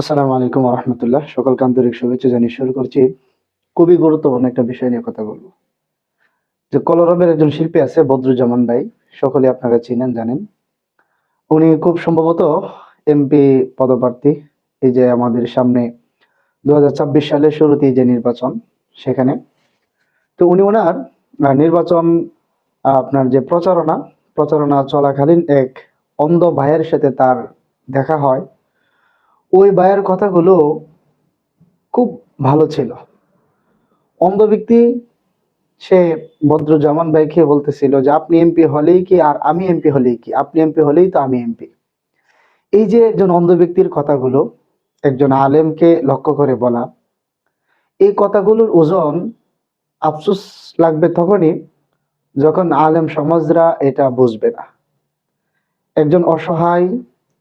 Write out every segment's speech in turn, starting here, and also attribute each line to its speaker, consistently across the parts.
Speaker 1: আসসালামু আলাইকুম ওয়া রাহমাতুল্লাহ। সকলকে আন্তরিক শুভেচ্ছা জানিয়ে শুরু করছি। খুবই গুরুত্বপূর্ণ একটা বিষয় নিয়ে কথা বলব। যে কলরবের একজন শিল্পী আছে বদরুজ্জামান ভাই। সকলেই আপনারা চিনেন, জানেন। উনি খুব সম্ভবত এমপি পদপ্রার্থী। এই যে আমাদের সামনে ২০২৬ সালের শুরুতেই যে নির্বাচন, সেখানে। তো উনি ওনার নির্বাচন আপনার যে প্রচারণা চলাকালীন এক অন্ধ ভাইয়ের সাথে তার দেখা হয়। ওই ভাইয়ের কথাগুলো খুব ভালো ছিল। অন্ধ ব্যক্তি সে বদরুজ্জামান ভাইকে বলতেছিল যে আপনি এমপি হলেই কি আর আমি এমপি হলেই কি, আপনি এমপি হলেই তো আমি এমপি। এই যে একজন অন্ধ ব্যক্তির কথাগুলো একজন আলেমকে লক্ষ্য করে বলা, এই কথাগুলোর ওজন আফসোস লাগবে তখনই যখন আলেম সমাজরা এটা বুঝবে না। একজন অসহায়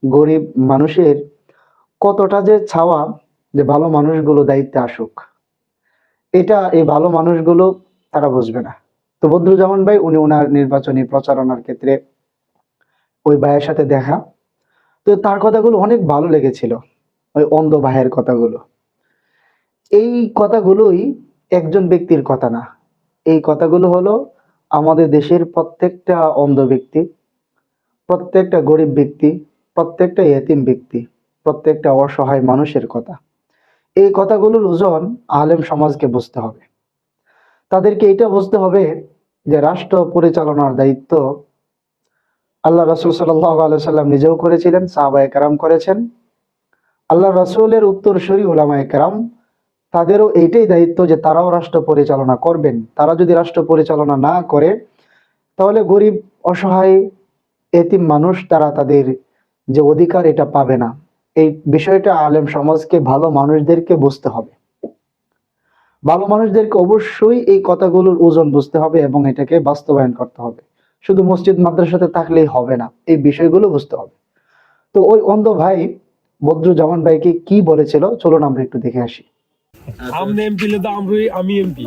Speaker 1: গরিব মানুষের কতটা যে ছাওয়া যে ভালো মানুষগুলো দায়িত্বে আসুক, এটা এই ভালো মানুষগুলো তারা বুঝবে না। তো বদরুজ্জামান ভাই উনি ওনার নির্বাচনী প্রচারণার ক্ষেত্রে ওই ভাইয়ের সাথে দেখা, তো তার কথাগুলো অনেক ভালো লেগেছিল। ওই অন্ধ ভাইয়ের কথাগুলো, এই কথাগুলোই একজন ব্যক্তির কথা না। এই কথাগুলো হলো আমাদের দেশের প্রত্যেকটা অন্ধ ব্যক্তি, প্রত্যেকটা গরিব ব্যক্তি, প্রত্যেকটা এতিম ব্যক্তি, প্রত্যেকটা অসহায় মানুষের কথা। এই কথাগুলোর ওজন আলেম সমাজকে বুঝতে হবে। তাদেরকে এটা বুঝতে হবে যে রাষ্ট্র পরিচালনার দায়িত্ব আল্লাহ রাসূল সাল্লাল্লাহু আলাইহি সাল্লাম নিজেও করেছিলেন, সাহাবায়ে কেরাম করেছেন। আল্লাহ রাসূলের উত্তরসূরি উলামায়ে কেরাম, তাদেরও এইটাই দায়িত্ব যে তারাও রাষ্ট্র পরিচালনা করবেন। তারা যদি রাষ্ট্র পরিচালনা না করে, তাহলে গরিব অসহায় এতিম মানুষ তারা তাদের যে অধিকার এটা পাবে না। এই বিষয়টা আলেম সমাজকে, ভালো মানুষদেরকে বুঝতে হবে। ভালো মানুষদেরকে অবশ্যই এই কথাগুলোর ওজন বুঝতে হবে এবং এটাকে বাস্তবায়ন করতে হবে। শুধু মসজিদ মাদ্রাসাতে থাকলেই হবে না, এই বিষয়গুলো বুঝতে হবে। তো ওই অন্ধ ভাই বদরুজ্জামান ভাইকে কি বলেছিল, চলুন আমরা একটু দেখে আসি।
Speaker 2: আমনে এমপি লে তো আমরই আমি এমপি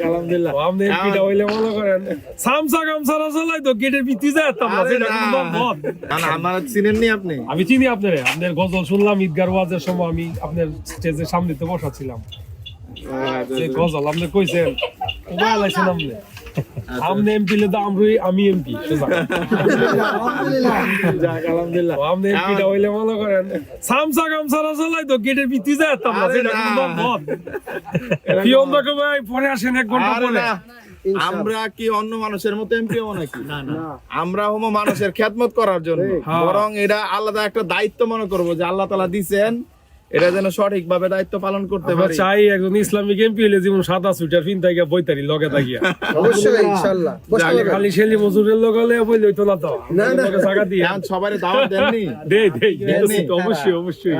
Speaker 2: আলহামদুলিল্লাহ আমনে এমপিটা হইলে মনে করেন সামসা গামসারা চলাই তো গেটের ভিতরে যেতাম না, সেটা কিন্তু বদ
Speaker 3: আমার চিনেননি আপনি?
Speaker 2: আমি চিনি আপনারে, আপনার গজল শুনলাম ঈদগার ওয়াজের সময়, আমি আপনার স্টেজের সামনেতে বসা ছিলাম। যে গজল আপনি কইছেন ওবা লাইছেন আমনে আমনে এমপি লে তো আমরই আমি এমপি
Speaker 3: আলহামদুলিল্লাহ
Speaker 2: আমনে এমপিটা হইলে মনে করেন সামসা গামসারা চলাই তো গেটের ভিতরে যেতাম না, সেটা কিন্তু বদ পিয়ন দেখো ভাই পরে আসেন 1 ঘন্টা পরে।
Speaker 3: আমরা কি অন্য মানুষের মতো এমপি হবো নাকি? আমরা হবো মানুষের খেদমত করার জন্য, বরং এটা আলাদা একটা দায়িত্ব মনে করবো যে আল্লাহ তাআলা দিয়েছেন, এটা যেন সঠিক ভাবে দায়িত্ব পালন করতে
Speaker 2: আমরা
Speaker 3: পারি।
Speaker 2: চাই একজন ইসলামিক এমপি হলে যেমন সাদা সুইটার পিন থাকি বইতারি লগে থাকিয়া
Speaker 4: অবশ্যই ইনশাআল্লাহ
Speaker 2: খালি শেলি মজুরের লগে হলে বইলে হইতো না তো জায়গা দিয়ে
Speaker 3: এখন সবাই দাওয়াত দেননি?
Speaker 2: দেই অবশ্যই অবশ্যই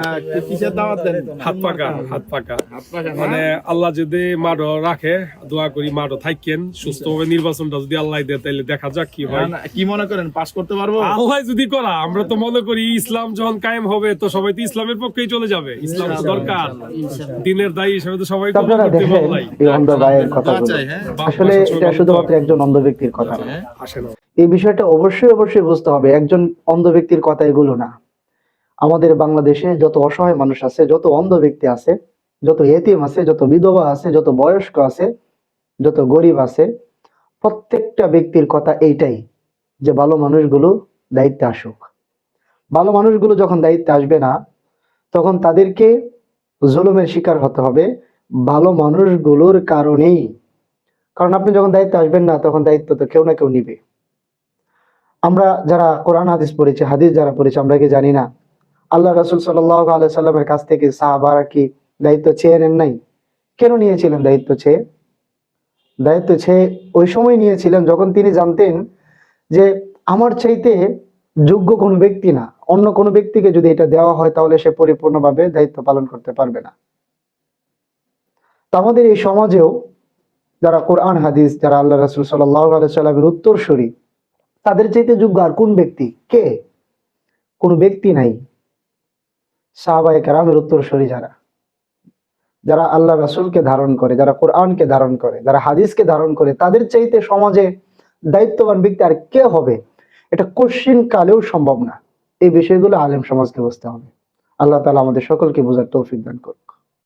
Speaker 3: কিসের দাওয়াত দেন?
Speaker 2: হাত পাকা
Speaker 3: না?
Speaker 2: মানে আল্লাহ যদি মাঠও রাখে, দোয়া করি মাঠও থাকেন সুস্থভাবে, নির্বাচনটা যদি আল্লাহ দেয় তাহলে দেখা যাক কি হয়।
Speaker 3: কি মনে করেন পাস করতে পারবো?
Speaker 2: আল্লাহ যদি করা, আমরা তো মনে করি ইসলাম যখন কায়েম হবে তো সবাই তো ইসলামের পক্ষেই চলে যাবে। ইসলাম তো দরকার, দিনের দায়ী হিসেবে তো সবাই
Speaker 1: আপনারা দেখেন এই অন্ধ ভাইয়ের কথাগুলো, আসলে এটা শুধুমাত্র একজন অন্ধ ব্যক্তির কথা না।
Speaker 2: আসে না।
Speaker 1: এই বিষয়টা অবশ্যই বুঝতে হবে, একজন অন্ধ ব্যক্তির কথা এগুলো না। আমাদের বাংলাদেশে যত অসহায় মানুষ আছে, যত অন্ধ ব্যক্তি আছে, যত এতিম আছে, যত বিধবা আছে, যত বয়স্ক আছে, যত গরিব আছে, প্রত্যেকটা ব্যক্তির কথা এইটাই যে ভালো মানুষগুলো দায়িত্বে আসুক। ভালো মানুষগুলো যখন দায়িত্বে আসবে না, তখন তাদেরকে জুলুমের শিকার হতে হবে ভালো মানুষগুলোর কারণেই। কারণ আপনি যখন দায়িত্বে আসবেন না, তখন দায়িত্ব তো কেউ না কেউ নিবে। আমরা যারা কোরআন হাদিস পড়েছি, হাদিস যারা পড়েছি, আমরা কি জানি না আল্লাহ রাসূল সাল্লাল্লাহু আলাইহি সাল্লামের কাছ থেকে সাহাবারা কি দায়িত্ব চেয়ে নেন নাই? কেন নিয়েছিলেন দায়িত্ব চেয়ে? দায়িত্ব চেয়ে ওই সময় নিয়েছিলেন যখন তিনি জানতেন যে আমার চাইতে যোগ্য কোনো ব্যক্তি না, অন্য কোনো ব্যক্তিকে যদি এটা দেওয়া হয় তাহলে সে পরিপূর্ণভাবে দায়িত্ব পালন করতে পারবে না। তো আমাদের এই সমাজেও যারা কোরআন হাদিস, যারা আল্লাহ রাসূল সাল্লাল্লাহু আলাইহি সাল্লামের উত্তরসূরি, তাদের চাইতে যোগ্য আর কোন ব্যক্তি? কে? কোনো ব্যক্তি নাই। সাহাবায়ে কেরামের উত্তরসূরি যারা, যারা আল্লাহ রাসূলকে ধারণ করে, যারা কোরআনকে ধারণ করে, যারা হাদিসকে ধারণ করে, তাদের চাইতে সমাজে দায়িত্ববান ব্যক্তি আর কে হবে? এটা কোশ্চিন কালেও সম্ভব না। এই বিষয়গুলো আলেম সমাজকে বুঝতে হবে। আল্লাহ তাআলা আমাদের সকলকে বোঝার তৌফিক দান করুক।